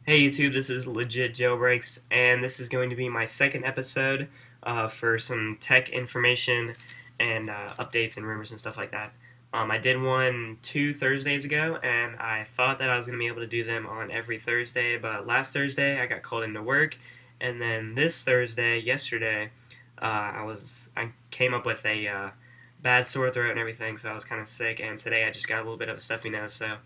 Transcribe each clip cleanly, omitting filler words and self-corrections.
Hey YouTube, this is Legit Jailbreaks, and this is going to be my second episode for some tech information and updates and rumors and stuff like that. I did one 2 Thursdays ago, and I thought that I was going to be able to do them on every Thursday, but last Thursday I got called into work, and then this Thursday, yesterday, I came up with a bad sore throat and everything, so I was kind of sick, and today I just got a little bit of a stuffy nose, so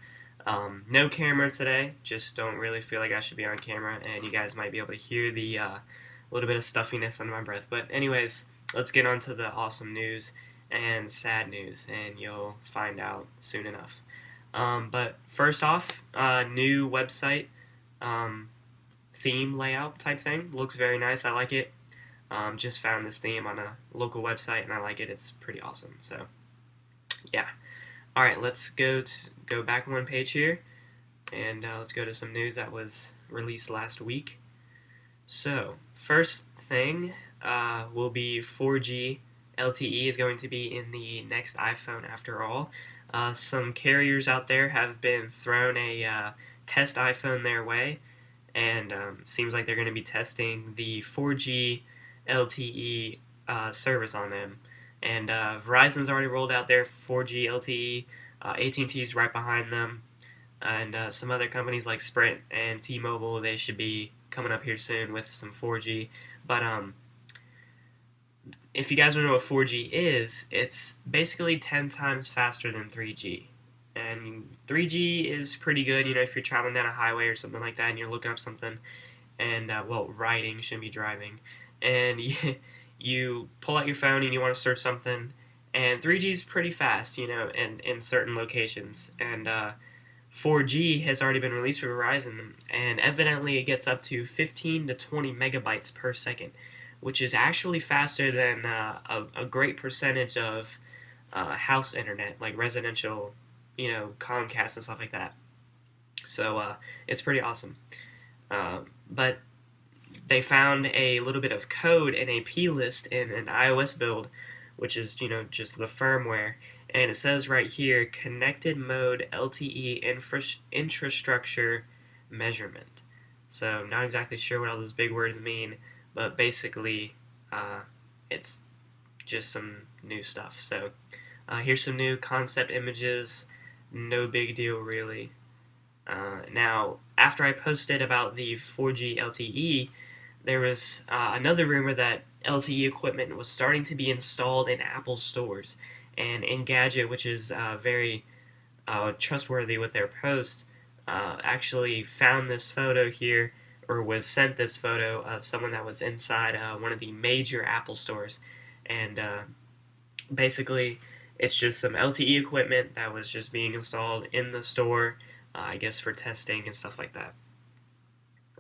no camera today. Just don't really feel like I should be on camera, and you guys might be able to hear the little bit of stuffiness under my breath. But anyways, let's get on to the awesome news and sad news, and you'll find out soon enough. But first off, new website theme layout type thing. Looks very nice. I like it. Just found this theme on a local website, and I like it. It's pretty awesome. So yeah. All right, let's go back one page here, and let's go to some news that was released last week. So, first thing will be 4G LTE is going to be in the next iPhone after all. Some carriers out there have been thrown a test iPhone their way, and seems like they're going to be testing the 4G LTE service on them. And Verizon's already rolled out their 4G LTE. AT&T's right behind them, and some other companies like Sprint and T-Mobile, they should be coming up here soon with some 4G. But if you guys don't know what 4G is, it's basically 10 times faster than 3G. And 3G is pretty good, you know, if you're traveling down a highway or something like that and you're looking up something, and, well, riding, shouldn't be driving, and you pull out your phone and you want to search something, and 3G is pretty fast, you know, in certain locations. And 4G has already been released for Verizon, and evidently it gets up to 15 to 20 megabytes per second, which is actually faster than a great percentage of house internet, like residential, you know, Comcast and stuff like that. So it's pretty awesome. But they found a little bit of code in a plist in an iOS build, which is, you know, just the firmware. And it says right here, connected mode LTE infrastructure measurement. So not exactly sure what all those big words mean, but basically it's just some new stuff. So here's some new concept images. No big deal really. Now, after I posted about the 4G LTE, there was another rumor that LTE equipment was starting to be installed in Apple stores. And Engadget, which is very trustworthy with their posts, actually found this photo here, or was sent this photo of someone that was inside one of the major Apple stores. And basically, it's just some LTE equipment that was just being installed in the store, I guess for testing and stuff like that.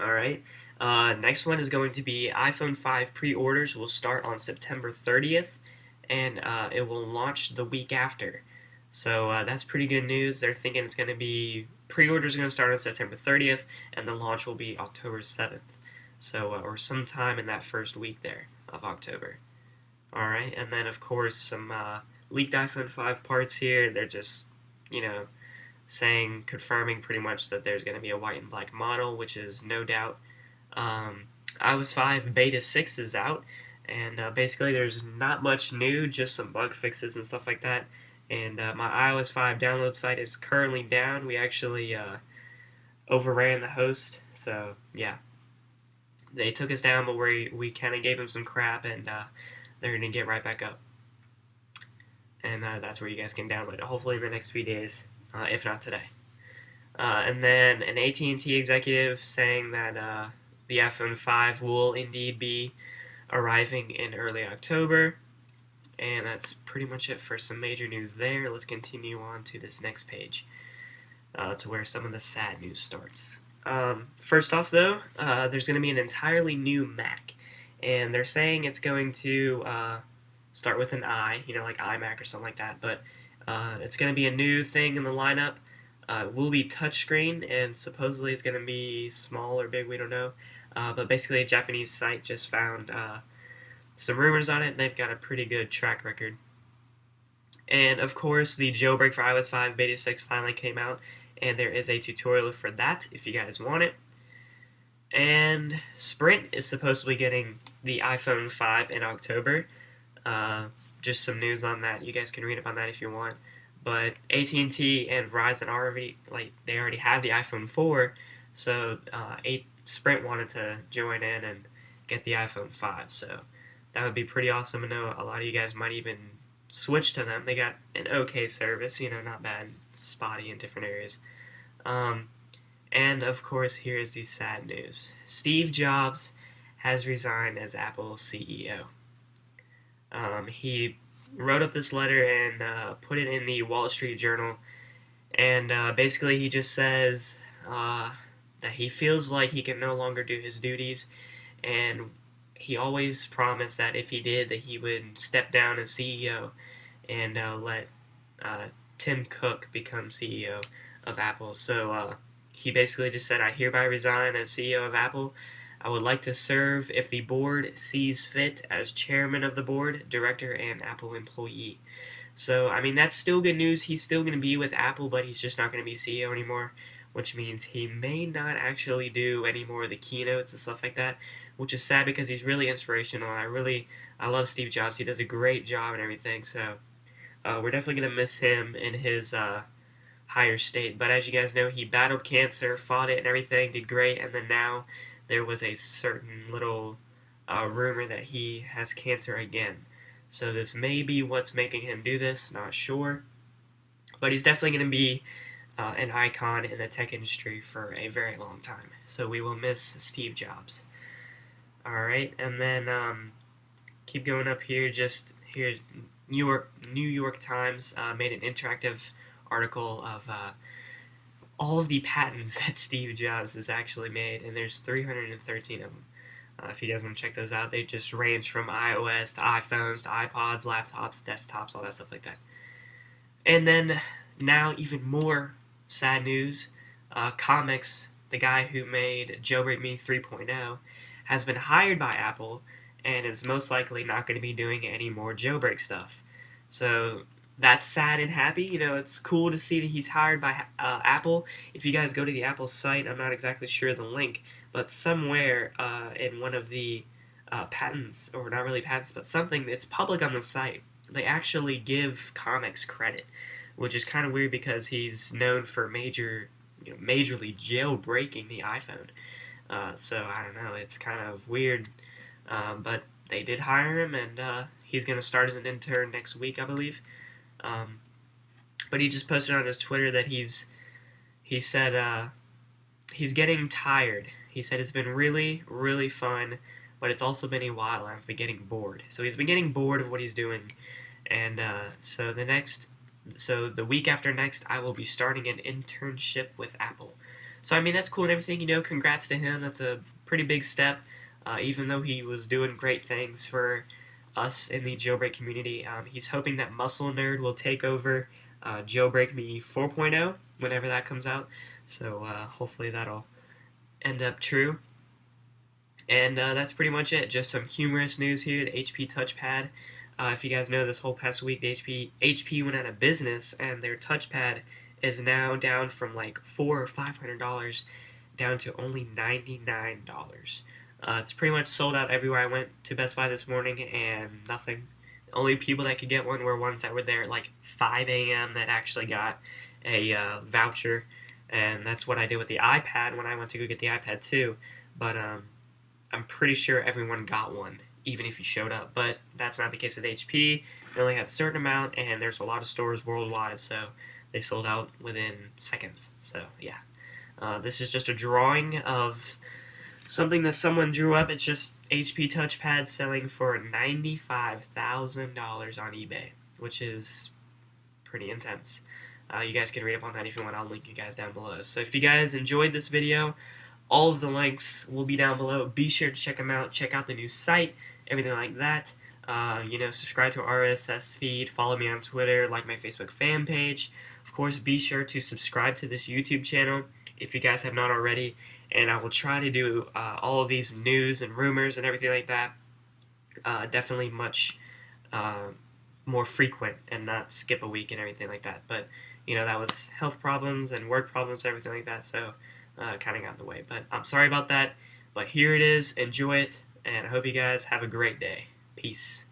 Alright, next one is going to be iPhone 5 pre-orders will start on September 30th, and it will launch the week after. So that's pretty good news. They're thinking it's going to be, pre-orders are going to start on September 30th, and the launch will be October 7th. So, or sometime in that first week there of October. Alright, and then of course some leaked iPhone 5 parts here. They're just, you know, saying, confirming pretty much that there's going to be a white and black model, which is no doubt. iOS 5 Beta 6 is out, and basically there's not much new, just some bug fixes and stuff like that. And my iOS 5 download site is currently down. We actually overran the host, so yeah. They took us down, but we kind of gave them some crap, and they're going to get right back up. And that's where you guys can download it, hopefully in the next few days, if not today. And then an AT&T executive saying that the iPhone 5 will indeed be arriving in early October. And that's pretty much it for some major news there. Let's continue on to this next page, to where some of the sad news starts. First off, though, there's going to be an entirely new Mac. And they're saying it's going to start with an I, you know, like iMac or something like that. But it's going to be a new thing in the lineup. It will be touchscreen, and supposedly it's going to be small or big, we don't know. But basically, a Japanese site just found some rumors on it, and they've got a pretty good track record. And of course, the jailbreak for iOS 5 Beta 6 finally came out, and there is a tutorial for that if you guys want it. And Sprint is supposed to be getting the iPhone 5 in October. Uh, just some news on that. You guys can read up on that if you want. But AT&T and Verizon already they already have the iPhone 4, so Sprint wanted to join in and get the iPhone 5. So that would be pretty awesome. I know a lot of you guys might even switch to them. They got an okay service, not bad, spotty in different areas. Um, and of course, here is the sad news: Steve Jobs has resigned as Apple CEO. He wrote up this letter and put it in the Wall Street Journal, and basically he just says that he feels like he can no longer do his duties, and he always promised that if he did, that he would step down as CEO and let uh, Tim Cook become CEO of Apple. So he basically just said, "I hereby resign as CEO of Apple. I would like to serve, if the board sees fit, as chairman of the board, director, and Apple employee." So, I mean, that's still good news. He's still going to be with Apple, but he's just not going to be CEO anymore, which means he may not actually do any more of the keynotes and stuff like that, which is sad because he's really inspirational. I love Steve Jobs. He does a great job and everything, so we're definitely going to miss him in his higher state. But as you guys know, he battled cancer, fought it and everything, did great, and then now there was a certain little rumor that he has cancer again. So this may be what's making him do this, not sure. But he's definitely going to be an icon in the tech industry for a very long time. So we will miss Steve Jobs. Alright, and then keep going up here. Just here, New York Times made an interactive article of all of the patents that Steve Jobs has actually made, and there's 313 of them. If you guys want to check those out, they just range from iOS to iPhones to iPods, laptops, desktops, all that stuff like that. And then now, even more sad news: Comics, the guy who made Jailbreak Me 3.0, has been hired by Apple and is most likely not going to be doing any more jailbreak stuff. So that's sad and happy. It's cool to see that he's hired by Apple. If you guys go to the Apple site, I'm not exactly sure the link, but somewhere in one of the patents, or not really patents, but something that's public on the site, they actually give Comics credit, which is kind of weird because he's known for majorly jailbreaking the iPhone. So I don't know, it's kind of weird, but they did hire him, and he's going to start as an intern next week, I believe. Um, but he just posted on his Twitter that he said he's getting tired. He said it's been really, really fun, but it's also been a while. I've been getting bored. So he's been getting bored of what he's doing, and so the week after next, I will be starting an internship with Apple. So I mean, that's cool and everything. Congrats to him. That's a pretty big step. Even though he was doing great things for us in the jailbreak community, he's hoping that Muscle Nerd will take over Jailbreak Me 4.0 whenever that comes out. So hopefully that'll end up true. And that's pretty much it. Just some humorous news here. The HP touchpad. If you guys know, this whole past week, the HP went out of business, and their touchpad is now down from like $400 or $500 down to only $99. It's pretty much sold out everywhere. I went to Best Buy this morning, and nothing. The only people that could get one were ones that were there at like 5 a.m. that actually got a voucher, and that's what I did with the iPad when I went to go get the iPad too. But I'm pretty sure everyone got one, even if you showed up. But that's not the case with HP. They only have a certain amount, and there's a lot of stores worldwide, so they sold out within seconds. So yeah, this is just a drawing of something that someone drew up. It's just HP touchpad selling for $95,000 on eBay, which is pretty intense. You guys can read up on that if you want. I'll link you guys down below. So if you guys enjoyed this video, all of the links will be down below. Be sure to check them out. Check out the new site, everything like that. Subscribe to our RSS feed. Follow me on Twitter. Like my Facebook fan page. Of course, be sure to subscribe to this YouTube channel if you guys have not already. And I will try to do all of these news and rumors and everything like that definitely much more frequent, and not skip a week and everything like that. But that was health problems and work problems and everything like that, so kind of got in the way. But I'm sorry about that. But here it is. Enjoy it, and I hope you guys have a great day. Peace.